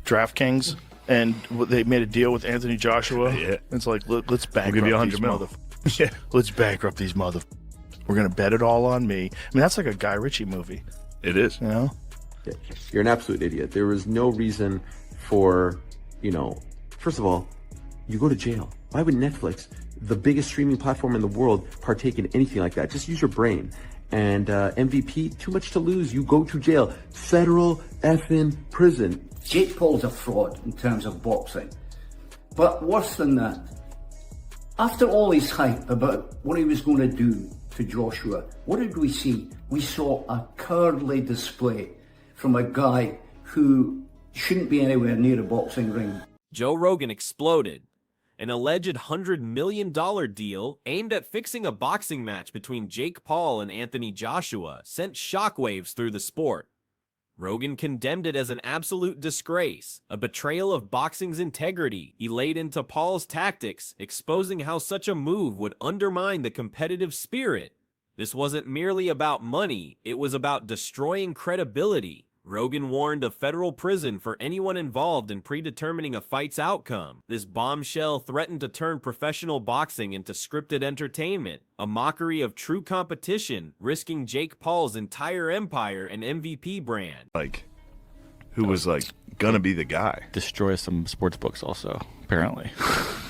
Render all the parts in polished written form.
DraftKings, and they made a deal with Anthony Joshua. Yeah. It's like, let's bankrupt give you these $100 million. motherfuckers. Yeah. Let's bankrupt these motherfuckers. We're going to bet it all on me. I mean, that's like a Guy Ritchie movie. It is. You know? You're an absolute idiot. There was no reason for, first of all, you go to jail. Why would Netflix, the biggest streaming platform in the world, partake in anything like that? Just use your brain. And MVP, too much to lose. You go to jail. Federal effing prison. Jake Paul's a fraud in terms of boxing. But worse than that, after all his hype about what he was going to do to Joshua, what did we see? We saw a cowardly display from a guy who shouldn't be anywhere near a boxing ring. Joe Rogan exploded. An alleged $100 million deal aimed at fixing a boxing match between Jake Paul and Anthony Joshua sent shockwaves through the sport. Rogan condemned it as an absolute disgrace, a betrayal of boxing's integrity. He laid into Paul's tactics, exposing how such a move would undermine the competitive spirit. This wasn't merely about money, it was about destroying credibility. Rogan warned of federal prison for anyone involved in predetermining a fight's outcome. This bombshell threatened to turn professional boxing into scripted entertainment, a mockery of true competition, risking Jake Paul's entire empire and MVP brand. Who was gonna be the guy? Destroy some sports books also, apparently.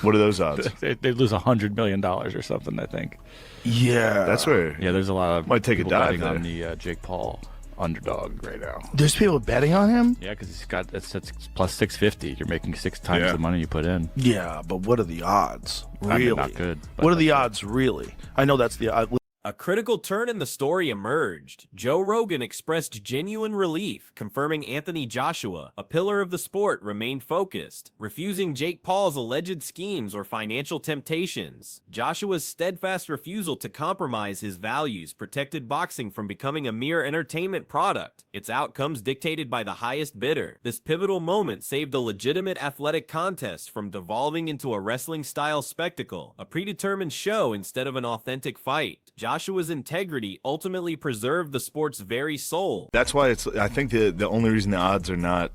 What are those odds? they lose $100 million or something, I think. Yeah. That's where. Yeah, there's a lot of Might take a people dive betting there. on the Jake Paul underdog right now. There's people betting on him? Yeah, because he's got that's plus 650. You're making 6 times the money you put in. Yeah, but what are the odds? Really? I mean, not good. What are the odds, really? I know that's the odd. A critical turn in the story emerged. Joe Rogan expressed genuine relief, confirming Anthony Joshua, a pillar of the sport, remained focused, refusing Jake Paul's alleged schemes or financial temptations. Joshua's steadfast refusal to compromise his values protected boxing from becoming a mere entertainment product, its outcomes dictated by the highest bidder. This pivotal moment saved a legitimate athletic contest from devolving into a wrestling-style spectacle, a predetermined show instead of an authentic fight. Joshua's integrity ultimately preserved the sport's very soul. That's why I think the only reason the odds are not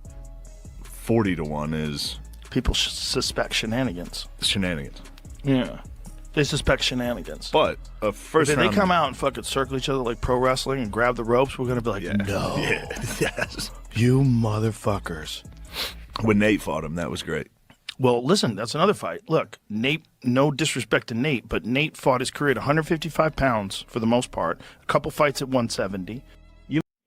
40-1 is People suspect shenanigans. shenanigans. Yeah. They suspect shenanigans. But first If round, they come out and fucking circle each other like pro wrestling and grab the ropes, we're going to be like, no. Yeah. Yes. You motherfuckers. When Nate fought him, that was great. Well, listen, that's another fight. Look, Nate, no disrespect to Nate, but Nate fought his career at 155 pounds for the most part, a couple fights at 170.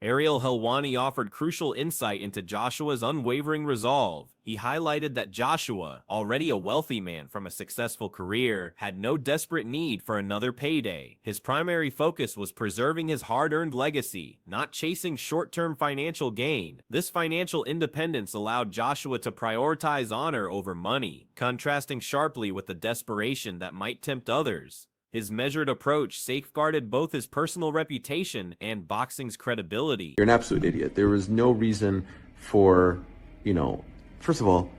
Ariel Helwani offered crucial insight into Joshua's unwavering resolve. He highlighted that Joshua, already a wealthy man from a successful career, had no desperate need for another payday. His primary focus was preserving his hard-earned legacy, not chasing short-term financial gain. This financial independence allowed Joshua to prioritize honor over money, contrasting sharply with the desperation that might tempt others. His measured approach safeguarded both his personal reputation and boxing's credibility. You're an absolute idiot. There was no reason for, first of all,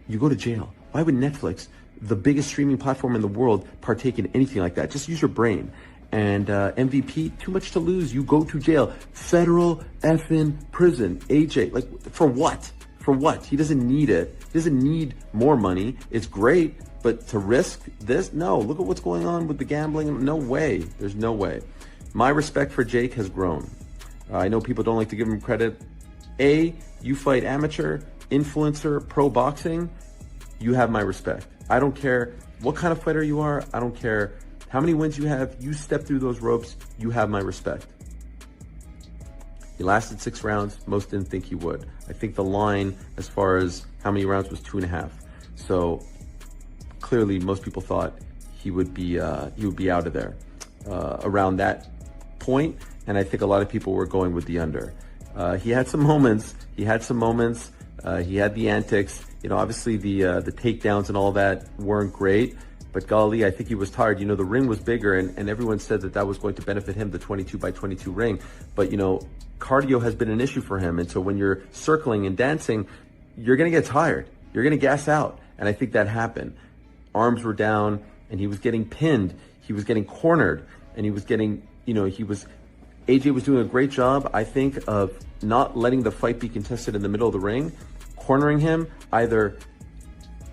you go to jail. Why would Netflix, the biggest streaming platform in the world, partake in anything like that? Just use your brain. And MVP, too much to lose. You go to jail. Federal effing prison. AJ, for what? For what? He doesn't need it. He doesn't need more money. It's great. But to risk this? No. Look at what's going on with the gambling. No way. There's no way. My respect for Jake has grown. I know people don't like to give him credit. You fight amateur, influencer, pro boxing. You have my respect. I don't care what kind of fighter you are. I don't care how many wins you have. You step through those ropes. You have my respect. He lasted 6 rounds. Most didn't think he would. I think the line as far as how many rounds was 2.5. So clearly, most people thought he would be out of there around that point, and I think a lot of people were going with the under. He had some moments. He had the antics. Obviously the takedowns and all that weren't great. But golly, I think he was tired. The ring was bigger, and everyone said that was going to benefit him, the 22 by 22 ring. But cardio has been an issue for him, and so when you're circling and dancing, you're going to get tired. You're going to gas out, and I think that happened. Arms were down, and he was getting pinned. He was getting cornered, and he was getting, he was AJ was doing a great job, I think, of not letting the fight be contested in the middle of the ring, cornering him either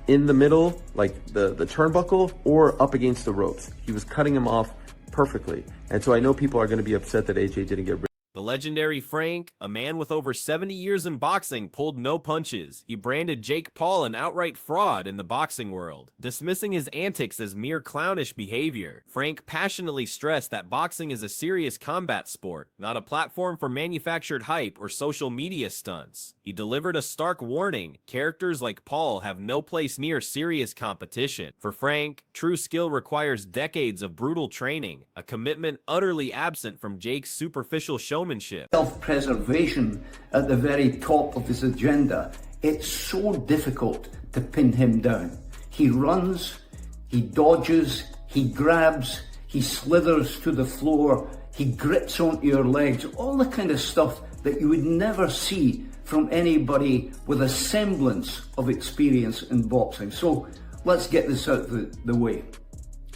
in the middle, like the turnbuckle, or up against the ropes. He was cutting him off perfectly. And so I know people are going to be upset that AJ didn't get rid. The legendary Frank, a man with over 70 years in boxing, pulled no punches. He branded Jake Paul an outright fraud in the boxing world, dismissing his antics as mere clownish behavior. Frank passionately stressed that boxing is a serious combat sport, not a platform for manufactured hype or social media stunts. He delivered a stark warning: characters like Paul have no place near serious competition. For Frank, true skill requires decades of brutal training, a commitment utterly absent from Jake's superficial showmanship. Self-preservation at the very top of his agenda. It's so difficult to pin him down. He runs, he dodges, he grabs, he slithers to the floor, he grips onto your legs, all the kind of stuff that you would never see from anybody with a semblance of experience in boxing. So let's get this out of the way.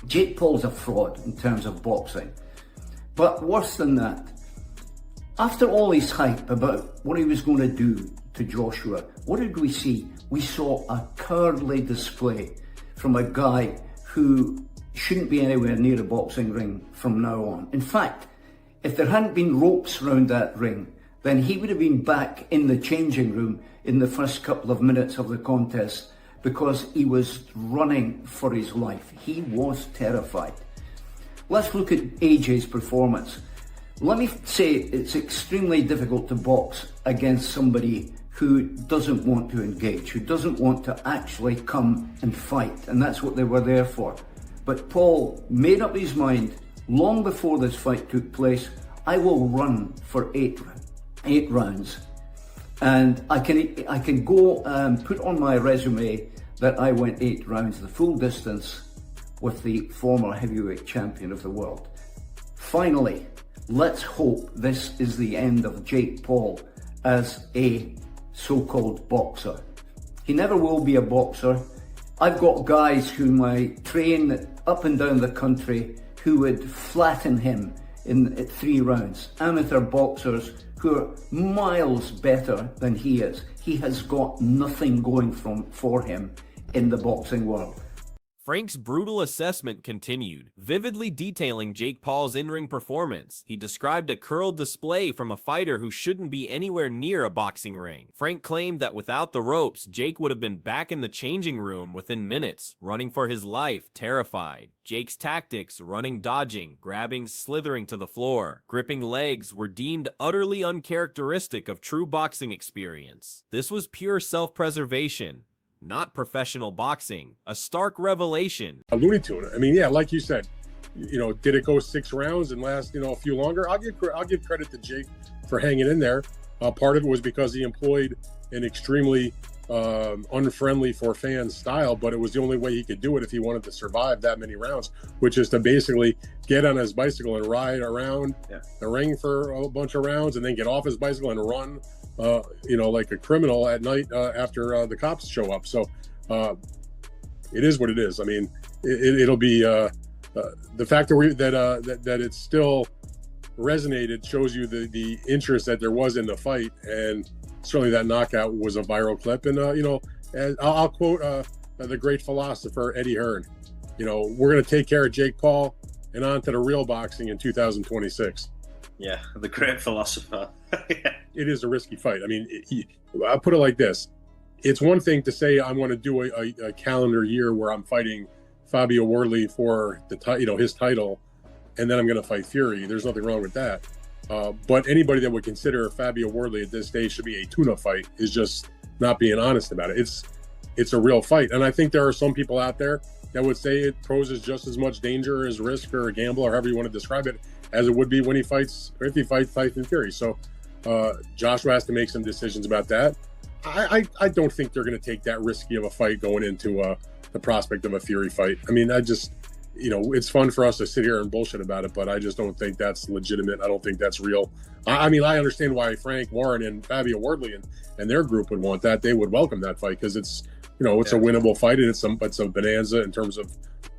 Jake Paul's a fraud in terms of boxing. But worse than that, after all his hype about what he was going to do to Joshua, what did we see? We saw a cowardly display from a guy who shouldn't be anywhere near a boxing ring from now on. In fact, if there hadn't been ropes around that ring, then he would have been back in the changing room in the first couple of minutes of the contest, because he was running for his life. He was terrified. Let's look at AJ's performance. Let me say it's extremely difficult to box against somebody who doesn't want to engage, who doesn't want to actually come and fight, and that's what they were there for. But Paul made up his mind long before this fight took place: I will run for eight rounds. And I can go and put on my resume that I went 8 rounds, the full distance, with the former heavyweight champion of the world. Finally, let's hope this is the end of Jake Paul as a so-called boxer. He never will be a boxer. I've got guys whom I train up and down the country who would flatten him in 3 rounds. Amateur boxers who are miles better than he is. He has got nothing going for him in the boxing world. Frank's brutal assessment continued, vividly detailing Jake Paul's in-ring performance. He described a curled display from a fighter who shouldn't be anywhere near a boxing ring. Frank claimed that without the ropes, Jake would have been back in the changing room within minutes, running for his life, terrified. Jake's tactics, running, dodging, grabbing, slithering to the floor, gripping legs, were deemed utterly uncharacteristic of true boxing experience. This was pure self-preservation, not professional boxing. A stark revelation. A Looney Tune. I mean, yeah, like you said, did it go 6 rounds and last, a few longer? I'll give credit to Jake for hanging in there. Part of it was because he employed an extremely unfriendly for fans style, but it was the only way he could do it if he wanted to survive that many rounds, which is to basically get on his bicycle and ride around the ring for a bunch of rounds and then get off his bicycle and run like a criminal at night after the cops show up. So it is what it is. I mean, it'll be the fact that it still resonated shows you the interest that there was in the fight, and certainly that knockout was a viral clip. And I'll quote the great philosopher Eddie Hearn. We're going to take care of Jake Paul and on to the real boxing in 2026. Yeah, the great philosopher. It is a risky fight. I mean, I'll put it like this. It's one thing to say I want to do a calendar year where I'm fighting Fabio Wardley for his title, and then I'm going to fight Fury. There's nothing wrong with that. But anybody that would consider Fabio Wardley at this stage should be a tuna fight is just not being honest about it. It's a real fight. And I think there are some people out there that would say it poses just as much danger as risk or a gamble or however you want to describe it as it would be when he fights Tyson Fury. So Joshua has to make some decisions about that. I don't think they're going to take that risky of a fight going into the prospect of a Fury fight. I mean, it's fun for us to sit here and bullshit about it, but I just don't think that's legitimate. I don't think that's real. I mean, I understand why Frank Warren and Fabio Wardley and their group would want that. They would welcome that fight because it's a winnable fight, and it's a bonanza in terms of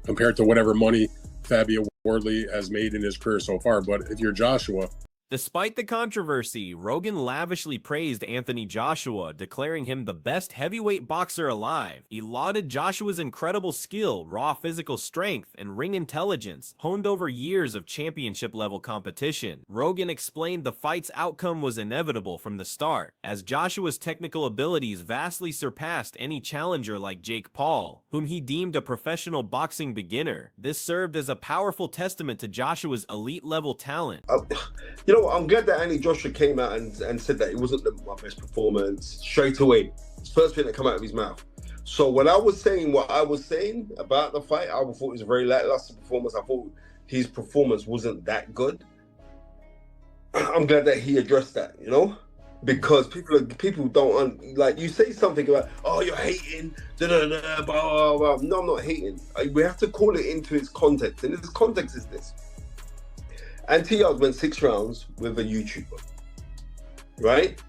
compared to whatever money Fabio Wardley has made in his career so far. But if you're Joshua, Despite the controversy, Rogan lavishly praised Anthony Joshua, declaring him the best heavyweight boxer alive. He lauded Joshua's incredible skill, raw physical strength, and ring intelligence, honed over years of championship-level competition. Rogan explained the fight's outcome was inevitable from the start, as Joshua's technical abilities vastly surpassed any challenger like Jake Paul, whom he deemed a professional boxing beginner. This served as a powerful testament to Joshua's elite-level talent. You know, I'm glad that Anthony Joshua came out and said that it wasn't my best performance straight away. It's the first thing that came out of his mouth. So when I was saying what I was saying about the fight, I thought it was a very lackluster performance. I thought his performance wasn't that good. I'm glad that he addressed that, you know, because people don't like, you say something about, oh, you're hating, blah, blah, blah. No, I'm not hating. We have to call it into its context, and its context is this. Antiaz went 6 rounds with a YouTuber, right?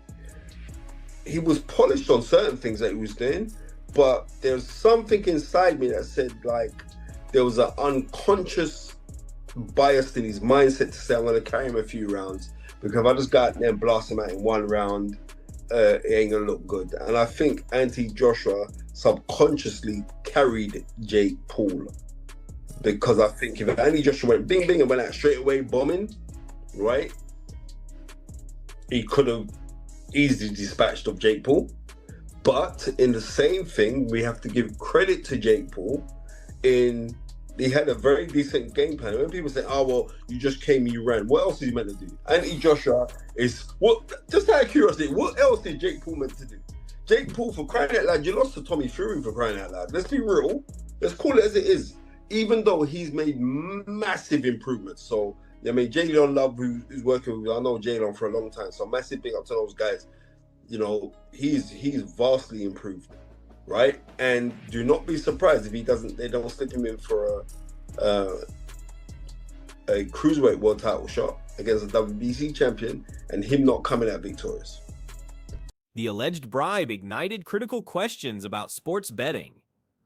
He was polished on certain things that he was doing, but there's something inside me that said, like, there was an unconscious bias in his mindset to say, I'm going to carry him a few rounds, because if I just go out there and blast him out in 1 round, it ain't going to look good. And I think Anthony Joshua subconsciously carried Jake Paul. Because I think if Anthony Joshua went bing bing and went out straight away bombing, right, he could have easily dispatched of Jake Paul. But in the same thing, we have to give credit to Jake Paul in he had a very decent game plan. When people say, oh, well, you just came, you ran. What else is he meant to do? Anthony Joshua is, just out of curiosity, what else did Jake Paul meant to do? Jake Paul, for crying out loud, you lost to Tommy Fury, for crying out loud. Let's be real. Let's call it as it is. Even though he's made massive improvements. So, I mean, Jalen Love, who's working with, I know Jalen for a long time, so massive big up to those guys. You know, he's vastly improved, right? And do not be surprised if they don't slip him in for a cruiserweight world title shot against a WBC champion and him not coming out victorious. The alleged bribe ignited critical questions about sports betting.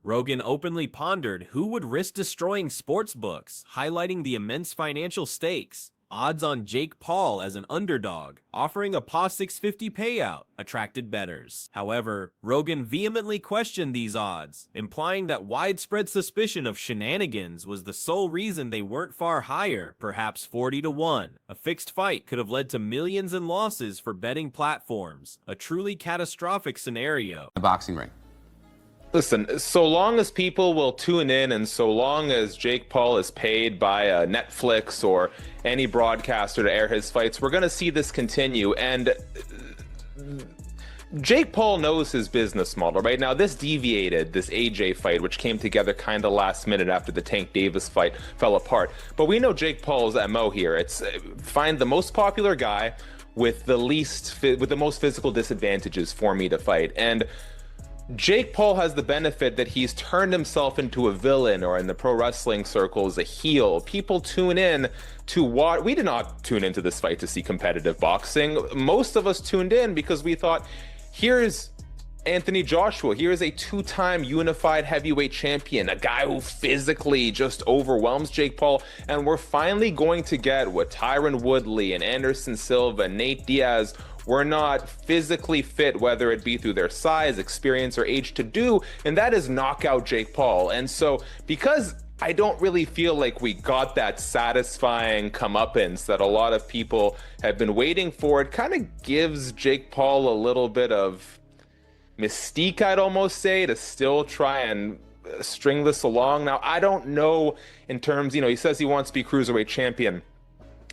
Rogan openly pondered who would risk destroying sports books, highlighting the immense financial stakes. Odds on Jake Paul as an underdog, offering a PA 650 payout, attracted bettors. However, Rogan vehemently questioned these odds, implying that widespread suspicion of shenanigans was the sole reason they weren't far higher, perhaps 40-1. A fixed fight could have led to millions in losses for betting platforms, a truly catastrophic scenario. The boxing ring. Listen, so long as people will tune in and so long as Jake Paul is paid by Netflix or any broadcaster to air his fights, we're going to see this continue. And Jake Paul knows his business model, right? Now, this deviated, this AJ fight, which came together kind of last minute after the Tank Davis fight fell apart. But we know Jake Paul's MO here. It's find the most popular guy with the most physical disadvantages for me to fight. And Jake Paul has the benefit that he's turned himself into a villain, or in the pro wrestling circles, a heel. People tune in to watch. We did not tune into this fight to see competitive boxing. Most of us tuned in because we thought, here's Anthony Joshua. Here's a 2-time unified heavyweight champion, a guy who physically just overwhelms Jake Paul. And we're finally going to get what Tyron Woodley and Anderson Silva and Nate Diaz were not physically fit, whether it be through their size, experience, or age, to do, and that is knock out Jake Paul. And so, because I don't really feel like we got that satisfying comeuppance that a lot of people have been waiting for, it kind of gives Jake Paul a little bit of mystique, I'd almost say, to still try and string this along. Now, I don't know in terms, he says he wants to be cruiserweight champion.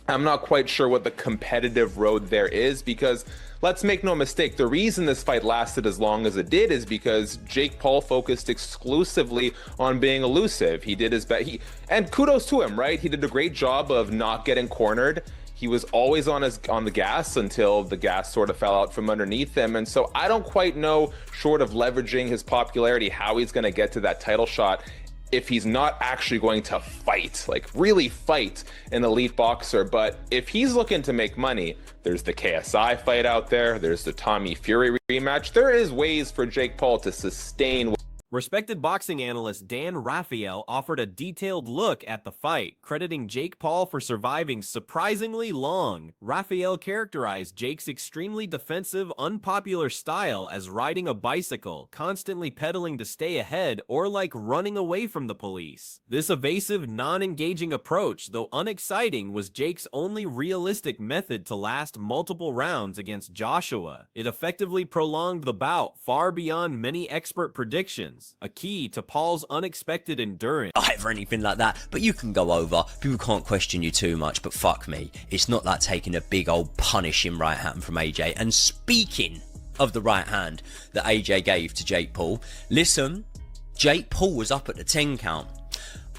I'm not quite sure what the competitive road there is, because let's make no mistake, the reason this fight lasted as long as it did is because Jake Paul focused exclusively on being elusive. He did his best, and kudos to him, right? He did a great job of not getting cornered. He was always on the gas until the gas sort of fell out from underneath him. And so I don't quite know, short of leveraging his popularity, how he's going to get to that title shot if he's not actually going to fight, like really fight an elite boxer. But if he's looking to make money, there's the KSI fight out there, there's the Tommy Fury rematch. There is ways for Jake Paul to sustain. Respected boxing analyst Dan Raphael offered a detailed look at the fight, crediting Jake Paul for surviving surprisingly long. Raphael characterized Jake's extremely defensive, unpopular style as riding a bicycle, constantly pedaling to stay ahead, or like running away from the police. This evasive, non-engaging approach, though unexciting, was Jake's only realistic method to last multiple rounds against Joshua. It effectively prolonged the bout far beyond many expert predictions, a key to Paul's unexpected endurance. Or anything like that, but you can go over. People can't question you too much, but fuck me, it's not like taking a big old punishing right hand from AJ. And speaking of the right hand that AJ gave to Jake Paul, listen, Jake Paul was up at the 10 count.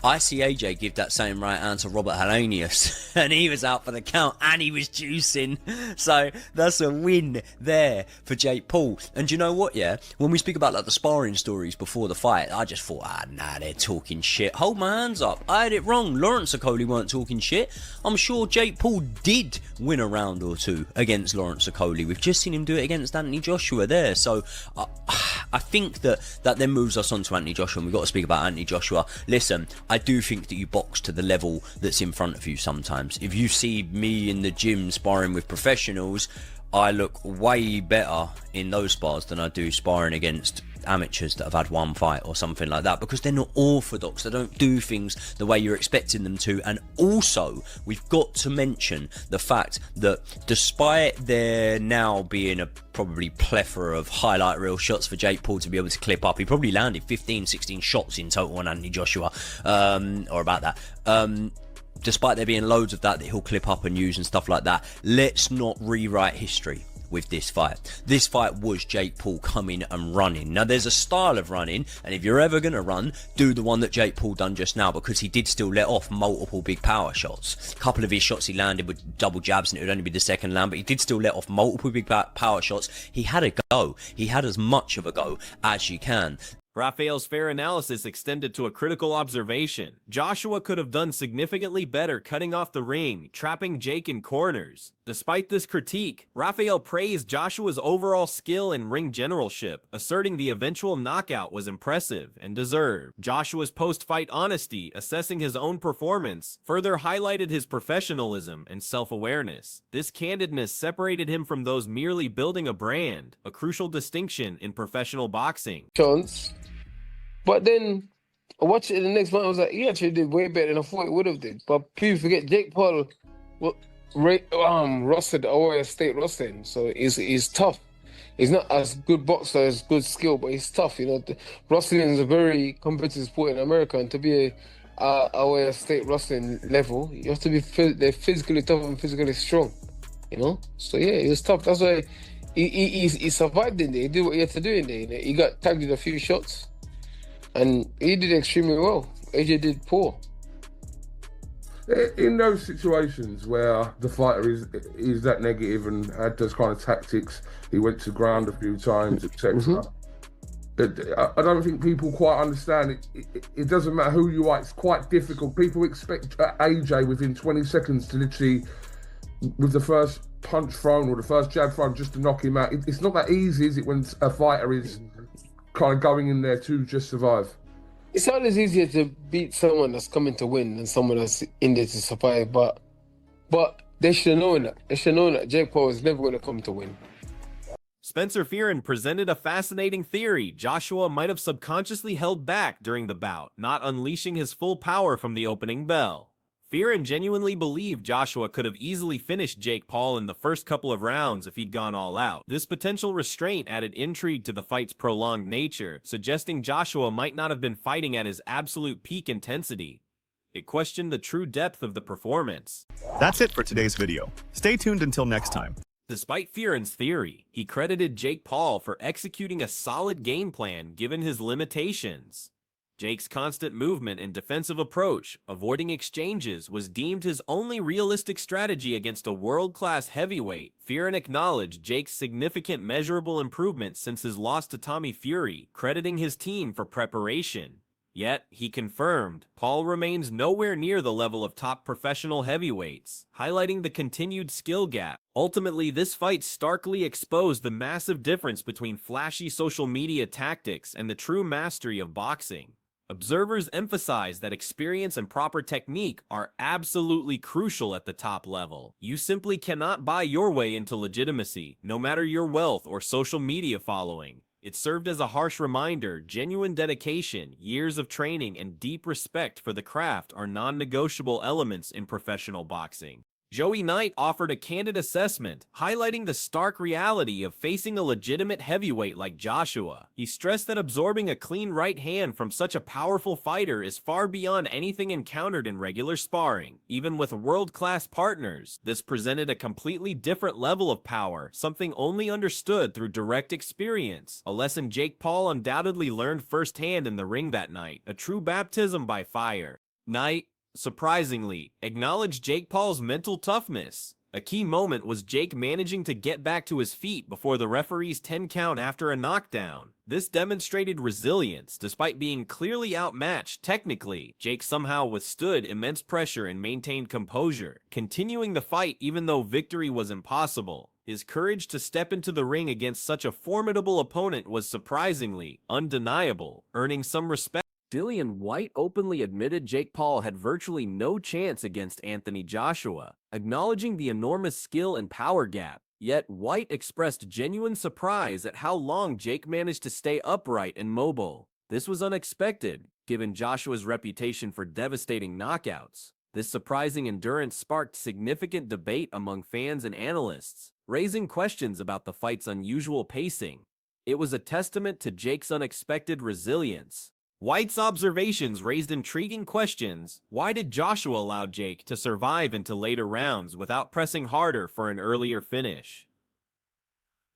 I see AJ give that same right hand to Robert Helenius, and he was out for the count, and he was juicing. So that's a win there for Jake Paul. And you know what, yeah? When we speak about like the sparring stories before the fight, I just thought, nah, they're talking shit. Hold my hands up. I had it wrong. Lawrence Okoli weren't talking shit. I'm sure Jake Paul did win a round or two against Lawrence Okoli. We've just seen him do it against Anthony Joshua there. So I think that then moves us on to Anthony Joshua, and we've got to speak about Anthony Joshua. Listen, I do think that you box to the level that's in front of you sometimes. If you see me in the gym sparring with professionals, I look way better in those spars than I do sparring against amateurs that have had one fight or something like that, because they're not orthodox. They don't do things the way you're expecting them to. And also, we've got to mention the fact that despite there now being a probably plethora of highlight reel shots for Jake Paul to be able to clip up, he probably landed 15, 16 shots in total on Anthony Joshua, or about that. Despite there being loads of that he'll clip up and use and stuff like that, let's not rewrite history with this fight. This fight was Jake Paul coming and running. Now there's a style of running, and if you're ever going to run, do the one that Jake Paul done just now, because he did still let off multiple big power shots. A couple of his shots he landed with double jabs, and it would only be the second land, but he did still let off multiple big power shots. He had a go. He had as much of a go as you can. Raphael's fair analysis extended to a critical observation. Joshua could have done significantly better cutting off the ring, trapping Jake in corners. Despite this critique, Raphael praised Joshua's overall skill and ring generalship, asserting the eventual knockout was impressive and deserved. Joshua's post-fight honesty, assessing his own performance, further highlighted his professionalism and self-awareness. This candidness separated him from those merely building a brand, a crucial distinction in professional boxing. Chance. But then I watched it the next month. I was like, he actually did way better than I thought he would have did. But people forget Jake Paul rostered Ohio State wrestling, so he's tough. He's not as good boxer as good skill, but he's tough. You know, wrestling is a very competitive sport in America, and to be a Ohio State wrestling level, you have to be they're physically tough and physically strong. You know, so yeah, he was tough. That's why he survived in there. He did what he had to do in there. He got tagged with a few shots. And he did extremely well. AJ did poor. In those situations where the fighter is that negative and had those kind of tactics, he went to ground a few times, etc. I don't think people quite understand it. It doesn't matter who you are. It's quite difficult. People expect AJ within 20 seconds to literally, with the first punch thrown or the first jab thrown, just to knock him out. It's not that easy, is it, when a fighter is kind of going in there to just survive? It's always easier to beat someone that's coming to win than someone that's in there to survive, but they should have known that. They should have known that Jake Paul is never going to come to win. Spencer Fearon presented a fascinating theory. Joshua might have subconsciously held back during the bout, not unleashing his full power from the opening bell. Fearon genuinely believed Joshua could have easily finished Jake Paul in the first couple of rounds if he'd gone all out. This potential restraint added intrigue to the fight's prolonged nature, suggesting Joshua might not have been fighting at his absolute peak intensity. It questioned the true depth of the performance. That's it for today's video. Stay tuned until next time. Despite Fearon's theory, he credited Jake Paul for executing a solid game plan given his limitations. Jake's constant movement and defensive approach, avoiding exchanges, was deemed his only realistic strategy against a world-class heavyweight. Fearon acknowledged Jake's significant measurable improvement since his loss to Tommy Fury, crediting his team for preparation. Yet, he confirmed, Paul remains nowhere near the level of top professional heavyweights, highlighting the continued skill gap. Ultimately, this fight starkly exposed the massive difference between flashy social media tactics and the true mastery of boxing. Observers emphasize that experience and proper technique are absolutely crucial at the top level. You simply cannot buy your way into legitimacy, no matter your wealth or social media following. It served as a harsh reminder, genuine dedication, years of training, and deep respect for the craft are non-negotiable elements in professional boxing. Joey Knight offered a candid assessment, highlighting the stark reality of facing a legitimate heavyweight like Joshua. He stressed that absorbing a clean right hand from such a powerful fighter is far beyond anything encountered in regular sparring. Even with world-class partners, this presented a completely different level of power, something only understood through direct experience. A lesson Jake Paul undoubtedly learned firsthand in the ring that night, a true baptism by fire. Knight, surprisingly, acknowledged Jake Paul's mental toughness. A key moment was Jake managing to get back to his feet before the referee's 10 count after a knockdown. This demonstrated resilience. Despite being clearly outmatched technically, Jake somehow withstood immense pressure and maintained composure, continuing the fight even though victory was impossible. His courage to step into the ring against such a formidable opponent was surprisingly undeniable, earning some respect. Dillian Whyte openly admitted Jake Paul had virtually no chance against Anthony Joshua, acknowledging the enormous skill and power gap. Yet Whyte expressed genuine surprise at how long Jake managed to stay upright and mobile. This was unexpected, given Joshua's reputation for devastating knockouts. This surprising endurance sparked significant debate among fans and analysts, raising questions about the fight's unusual pacing. It was a testament to Jake's unexpected resilience. White's observations raised intriguing questions. Why did Joshua allow Jake to survive into later rounds without pressing harder for an earlier finish?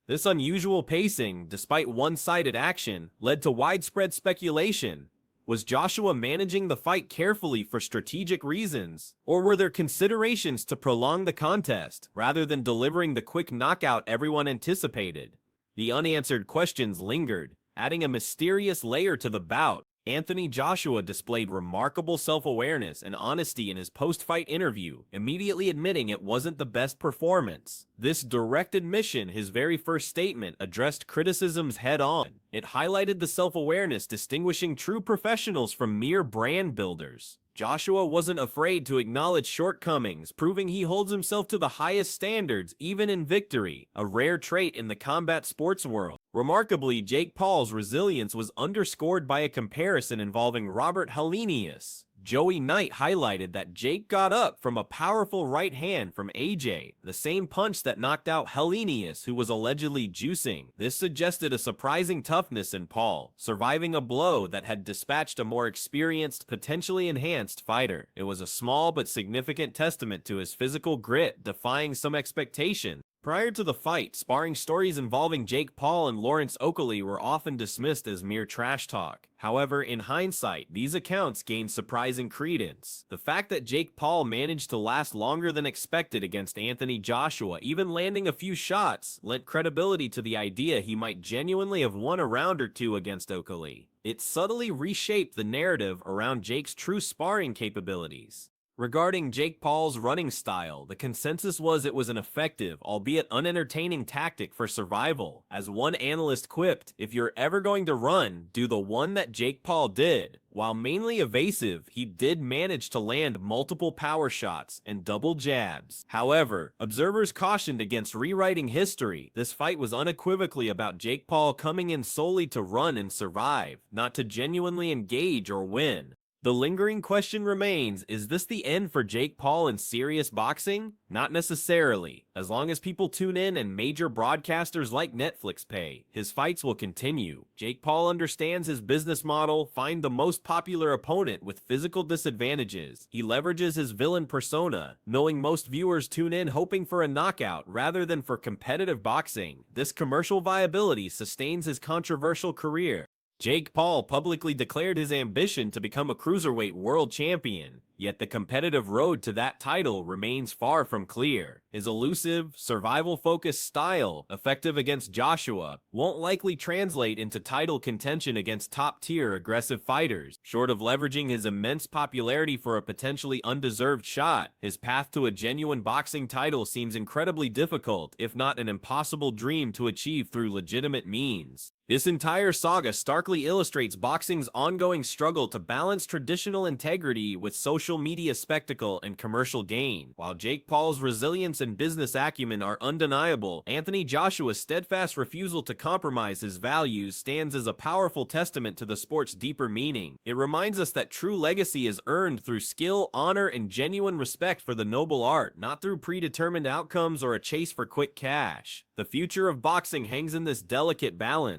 This unusual pacing, despite one-sided action, led to widespread speculation. Was Joshua managing the fight carefully for strategic reasons, or were there considerations to prolong the contest, rather than delivering the quick knockout everyone anticipated? The unanswered questions lingered, adding a mysterious layer to the bout. Anthony Joshua displayed remarkable self-awareness and honesty in his post-fight interview, immediately admitting it wasn't the best performance. This direct admission, his very first statement, addressed criticisms head-on. It highlighted the self-awareness distinguishing true professionals from mere brand builders. Joshua wasn't afraid to acknowledge shortcomings, proving he holds himself to the highest standards, even in victory, a rare trait in the combat sports world. Remarkably, Jake Paul's resilience was underscored by a comparison involving Robert Helenius. Joey Knight highlighted that Jake got up from a powerful right hand from AJ, the same punch that knocked out Helenius, who was allegedly juicing. This suggested a surprising toughness in Paul, surviving a blow that had dispatched a more experienced, potentially enhanced fighter. It was a small but significant testament to his physical grit, defying some expectation. Prior to the fight, sparring stories involving Jake Paul and Lawrence Oakley were often dismissed as mere trash talk. However, in hindsight, these accounts gained surprising credence. The fact that Jake Paul managed to last longer than expected against Anthony Joshua, even landing a few shots, lent credibility to the idea he might genuinely have won a round or two against Oakley. It subtly reshaped the narrative around Jake's true sparring capabilities. Regarding Jake Paul's running style, the consensus was it was an effective, albeit unentertaining tactic for survival. As one analyst quipped, if you're ever going to run, do the one that Jake Paul did. While mainly evasive, he did manage to land multiple power shots and double jabs. However, observers cautioned against rewriting history. This fight was unequivocally about Jake Paul coming in solely to run and survive, not to genuinely engage or win. The lingering question remains, is this the end for Jake Paul in serious boxing? Not necessarily. As long as people tune in and major broadcasters like Netflix pay, his fights will continue. Jake Paul understands his business model, find the most popular opponent with physical disadvantages. He leverages his villain persona, knowing most viewers tune in hoping for a knockout rather than for competitive boxing. This commercial viability sustains his controversial career. Jake Paul publicly declared his ambition to become a cruiserweight world champion, yet the competitive road to that title remains far from clear. His elusive, survival-focused style, effective against Joshua, won't likely translate into title contention against top-tier aggressive fighters. Short of leveraging his immense popularity for a potentially undeserved shot, his path to a genuine boxing title seems incredibly difficult, if not an impossible dream to achieve through legitimate means. This entire saga starkly illustrates boxing's ongoing struggle to balance traditional integrity with social media spectacle and commercial gain. While Jake Paul's resilience and business acumen are undeniable, Anthony Joshua's steadfast refusal to compromise his values stands as a powerful testament to the sport's deeper meaning. It reminds us that true legacy is earned through skill, honor, and genuine respect for the noble art, not through predetermined outcomes or a chase for quick cash. The future of boxing hangs in this delicate balance.